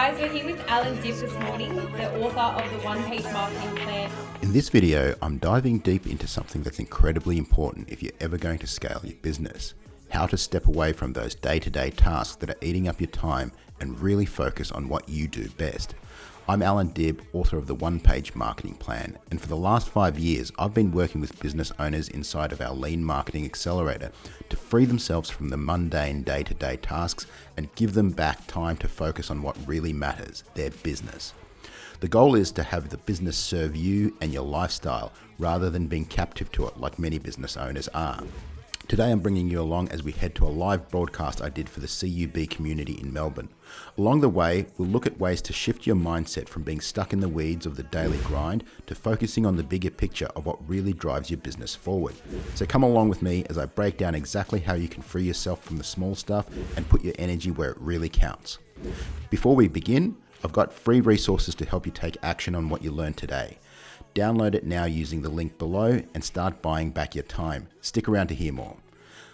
guys, we're here with Allan Dib this morning, the author of the one-page marketing plan. In this video, I'm diving deep into something that's incredibly important if you're ever going to scale your business. How to step away from those day-to-day tasks that are eating up your time and really focus on what you do best. I'm Allan Dib, author of the one-page marketing plan, and for the last 5 years, I've been working with business owners inside of our Lean Marketing Accelerator to free themselves from the mundane day-to-day tasks and give them back time to focus on what really matters, their business. The goal is to have the business serve you and your lifestyle rather than being captive to it like many business owners are. Today I'm bringing you along as we head to a live broadcast I did for the CUB community in Melbourne. Along the way, we'll look at ways to shift your mindset from being stuck in the weeds of the daily grind to focusing on the bigger picture of what really drives your business forward. So come along with me as I break down exactly how you can free yourself from the small stuff and put your energy where it really counts. Before we begin, I've got free resources to help you take action on what you learned today. Download it now using the link below and start buying back your time. Stick around to hear more.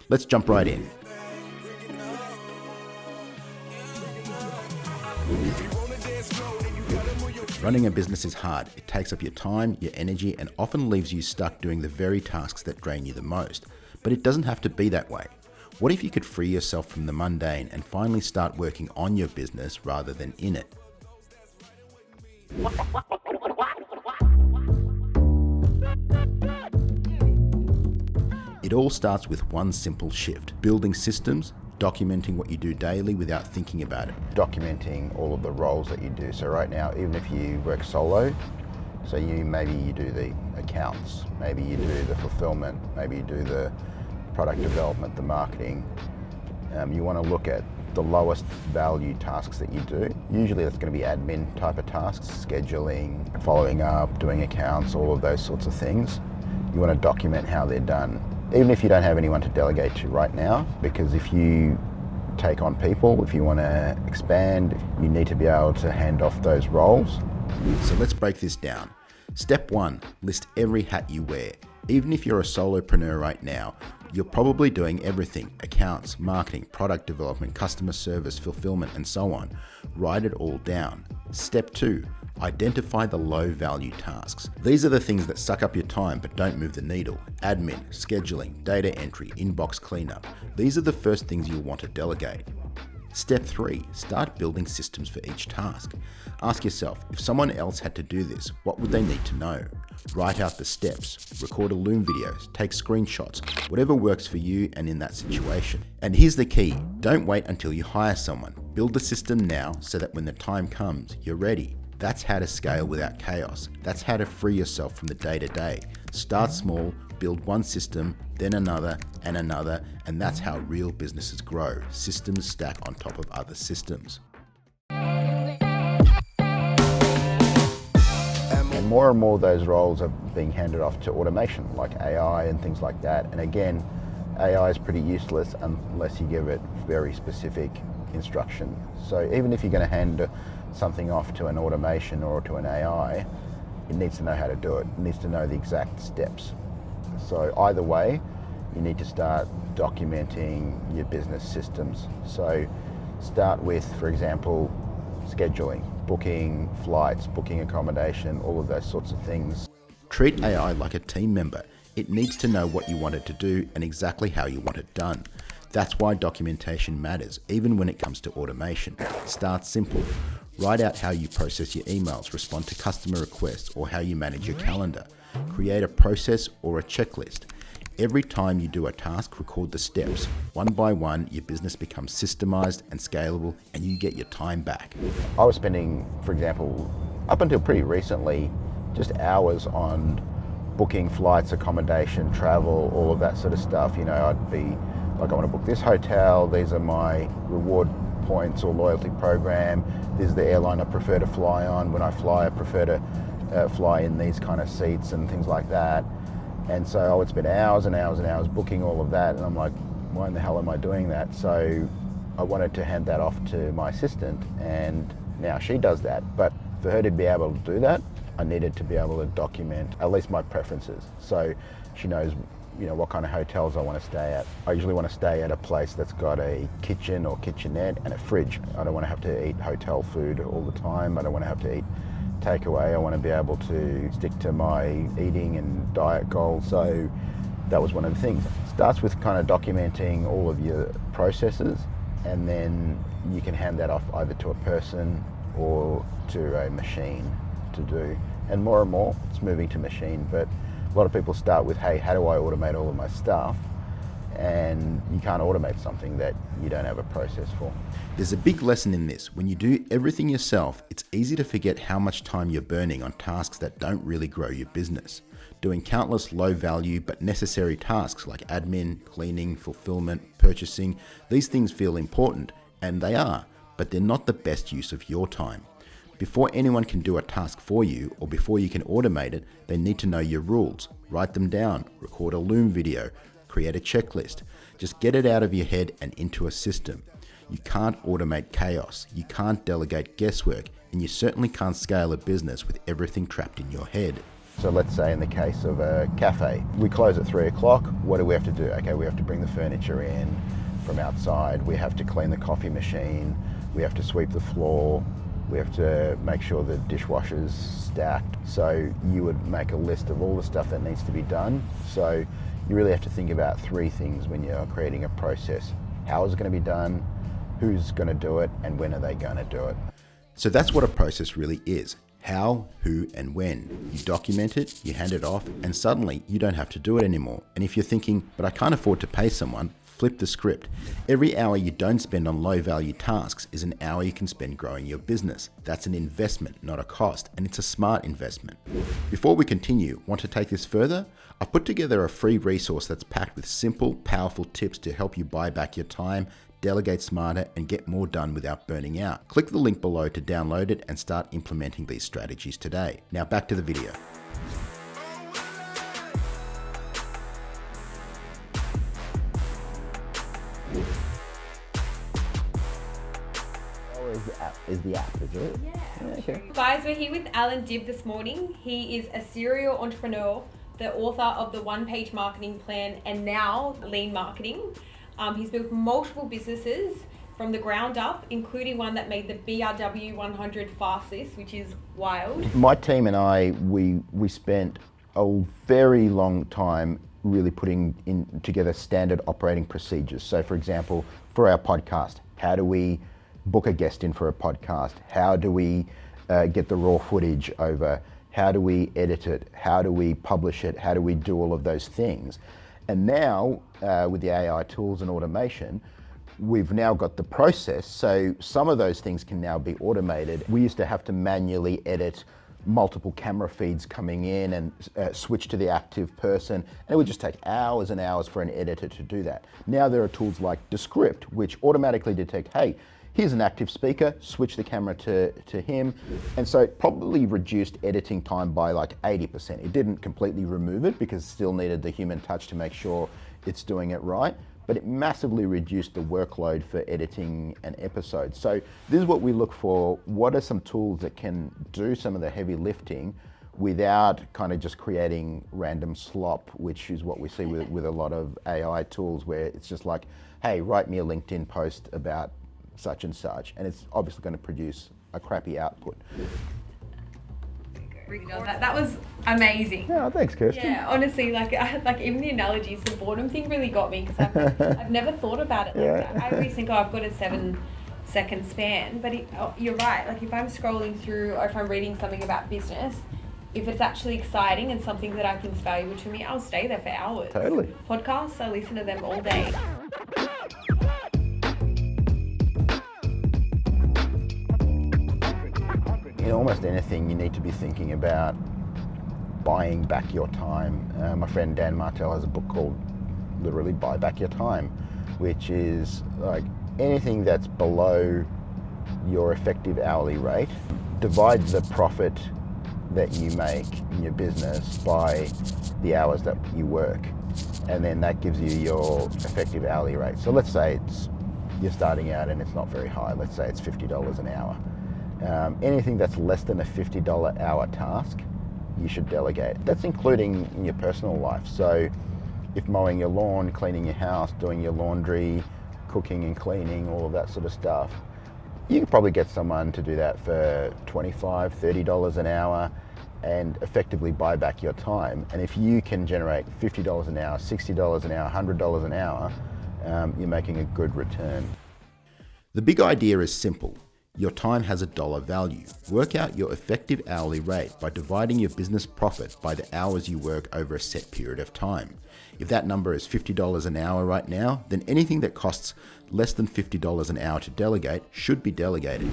Let's jump right in. Running a business is hard. It takes up your time, your energy, and often leaves you stuck doing the very tasks that drain you the most. But it doesn't have to be that way. What if you could free yourself from the mundane and finally start working on your business rather than in it? It all starts with one simple shift: building systems, documenting what you do daily without thinking about it. Documenting all of the roles that you do. So right now, even if you work solo, so maybe you do the accounts, maybe you do the fulfillment, maybe you do the product development, the marketing. You want to look at the lowest value tasks that you do. Usually that's going to be admin type of tasks, scheduling, following up, doing accounts, all of those sorts of things. You want to document how they're done. Even if you don't have anyone to delegate to right now, because if you take on people, if you want to expand, you need to be able to hand off those roles. So let's break this down. Step 1, list every hat you wear. Even if you're a solopreneur right now, you're probably doing everything: accounts, marketing, product development, customer service, fulfillment, and so on. Write it all down. Step 2, identify the low value tasks. These are the things that suck up your time but don't move the needle. Admin, scheduling, data entry, inbox cleanup. These are the first things you'll want to delegate. Step 3, start building systems for each task. Ask yourself, if someone else had to do this, what would they need to know? Write out the steps, record a Loom videos, take screenshots, whatever works for you and in that situation. And here's the key: don't wait until you hire someone. Build the system now so that when the time comes, you're ready. That's how to scale without chaos. That's how to free yourself from the day-to-day. Start small, build one system, then another, and that's how real businesses grow. Systems stack on top of other systems. And more of those roles are being handed off to automation, like AI and things like that. And again, AI is pretty useless unless you give it very specific instruction. So even if you're going to hand something off to an automation or to an AI, it needs to know how to do it. It needs to know the exact steps. So either way, you need to start documenting your business systems. So start with, for example, scheduling, booking flights, booking accommodation, all of those sorts of things. Treat AI like a team member. It needs to know what you want it to do and exactly how you want it done. That's why documentation matters, even when it comes to automation. Start simple. Write out how you process your emails, respond to customer requests, or how you manage your calendar. Create a process or a checklist. Every time you do a task, record the steps. One by one, your business becomes systemized and scalable, and you get your time back. I was spending, for example, up until pretty recently, just hours on booking flights, accommodation, travel, all of that sort of stuff. You know, I'd be like, I want to book this hotel, these are my reward points or loyalty program, this is the airline I prefer to fly on. When I fly, I prefer to fly in these kind of seats and things like that. And so I would spend hours and hours and hours booking all of that, and I'm like, why in the hell am I doing that? So I wanted to hand that off to my assistant, and now she does that. But for her to be able to do that, I needed to be able to document at least my preferences. So she knows what kind of hotels I want to stay at. I usually want to stay at a place that's got a kitchen or kitchenette and a fridge. I don't want to have to eat hotel food all the time. I don't want to have to eat takeaway. I want to be able to stick to my eating and diet goals. So that was one of the things. It starts with kind of documenting all of your processes, and then you can hand that off either to a person or to a machine to do. And more, it's moving to machine. But a lot of people start with, hey, how do I automate all of my stuff? And you can't automate something that you don't have a process for. There's a big lesson in this. When you do everything yourself, it's easy to forget how much time you're burning on tasks that don't really grow your business. Doing countless low value but necessary tasks like admin, cleaning, fulfillment, purchasing, these things feel important, and they are, but they're not the best use of your time. Before anyone can do a task for you, or before you can automate it, they need to know your rules. Write them down, record a Loom video, create a checklist. Just get it out of your head and into a system. You can't automate chaos, you can't delegate guesswork, and you certainly can't scale a business with everything trapped in your head. So let's say in the case of a cafe, we close at 3 o'clock. What do we have to do? Okay, we have to bring the furniture in from outside. We have to clean the coffee machine. We have to sweep the floor. We have to make sure the dishwasher's stacked. So you would make a list of all the stuff that needs to be done. So you really have to think about 3 things when you're creating a process. How is it going to be done? Who's going to do it? And when are they going to do it? So that's what a process really is. How, who, and when. You document it, you hand it off, and suddenly you don't have to do it anymore. And if you're thinking, but I can't afford to pay someone, flip the script. Every hour you don't spend on low value tasks is an hour you can spend growing your business. That's an investment, not a cost, and it's a smart investment. Before we continue, want to take this further? I've put together a free resource that's packed with simple, powerful tips to help you buy back your time, delegate smarter, and get more done without burning out. Click the link below to download it and start implementing these strategies today. Now back to the video. Is the app, is it? Yeah. Okay. Guys, we're here with Allan Dib this morning. He is a serial entrepreneur, the author of the one-page marketing plan, and now lean marketing. He's built multiple businesses from the ground up, including one that made the BRW 100 fastest, which is wild. My team and I, we spent a very long time really putting together standard operating procedures. So for example, for our podcast, how do we book a guest in for a podcast? How do we get the raw footage over? How do we edit it? How do we publish it? How do we do all of those things? And now with the AI tools and automation, we've now got the process. So some of those things can now be automated. We used to have to manually edit multiple camera feeds coming in and switch to the active person. And it would just take hours and hours for an editor to do that. Now there are tools like Descript, which automatically detect, hey, here's an active speaker, switch the camera to him. And so it probably reduced editing time by like 80%. It didn't completely remove it because it still needed the human touch to make sure it's doing it right, but it massively reduced the workload for editing an episode. So this is what we look for. What are some tools that can do some of the heavy lifting without kind of just creating random slop, which is what we see with a lot of AI tools where it's just like, hey, write me a LinkedIn post about such and such, and it's obviously going to produce a crappy output. That was amazing. Yeah, thanks, Kirsten. Yeah, honestly, like even the analogies, the boredom thing really got me because I've never thought about it like that. I always think, I've got a 7-second span, but you're right. Like if I'm scrolling through or if I'm reading something about business, if it's actually exciting and something that I think is valuable to me, I'll stay there for hours. Totally. Podcasts, I listen to them all day. In almost anything, you need to be thinking about buying back your time. My friend Dan Martell has a book called literally Buy Back Your Time, which is like anything that's below your effective hourly rate, divide the profit that you make in your business by the hours that you work, and then that gives you your effective hourly rate. So let's say you're starting out and it's not very high. Let's say it's $50 an hour. Anything that's less than a $50 hour task, you should delegate. That's including in your personal life. So if mowing your lawn, cleaning your house, doing your laundry, cooking and cleaning, all of that sort of stuff, you could probably get someone to do that for $25, $30 an hour and effectively buy back your time. And if you can generate $50 an hour, $60 an hour, $100 an hour, you're making a good return. The big idea is simple. Your time has a dollar value. Work out your effective hourly rate by dividing your business profit by the hours you work over a set period of time. If that number is $50 an hour right now, then anything that costs less than $50 an hour to delegate should be delegated.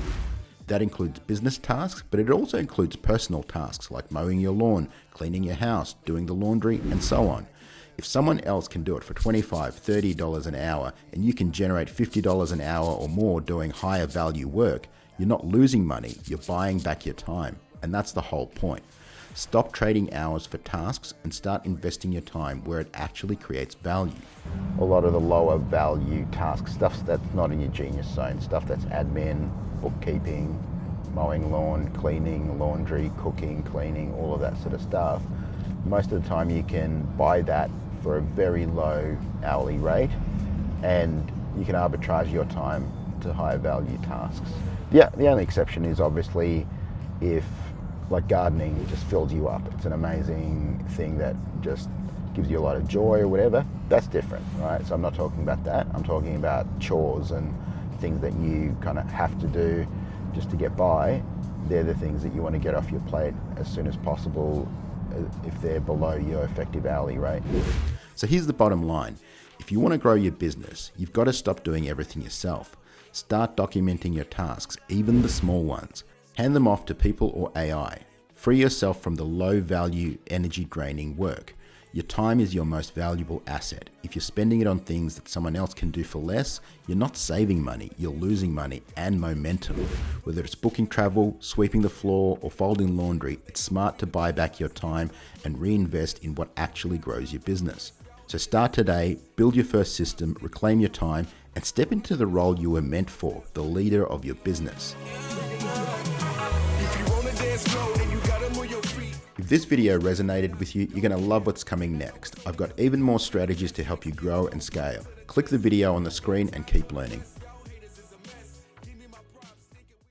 That includes business tasks, but it also includes personal tasks like mowing your lawn, cleaning your house, doing the laundry, and so on. If someone else can do it for $25, $30 an hour, and you can generate $50 an hour or more doing higher value work, you're not losing money, you're buying back your time. And that's the whole point. Stop trading hours for tasks and start investing your time where it actually creates value. A lot of the lower value tasks, stuff that's not in your genius zone, stuff that's admin, bookkeeping, mowing lawn, cleaning, laundry, cooking, cleaning, all of that sort of stuff. Most of the time you can buy that for a very low hourly rate and you can arbitrage your time to higher value tasks. Yeah, the only exception is obviously if, like, gardening just fills you up. It's an amazing thing that just gives you a lot of joy or whatever. That's different, right? So I'm not talking about that. I'm talking about chores and things that you kind of have to do just to get by. They're the things that you want to get off your plate as soon as possible if they're below your effective hourly rate. So here's the bottom line. If you want to grow your business, you've got to stop doing everything yourself. Start documenting your tasks, even the small ones. Hand them off to people or AI. Free yourself from the low value, energy draining work. Your time is your most valuable asset. If you're spending it on things that someone else can do for less, you're not saving money, you're losing money and momentum. Whether it's booking travel, sweeping the floor, or folding laundry, it's smart to buy back your time and reinvest in what actually grows your business. So start today, build your first system, reclaim your time, and step into the role you were meant for, the leader of your business. If this video resonated with you, you're going to love what's coming next. I've got even more strategies to help you grow and scale. Click the video on the screen and keep learning.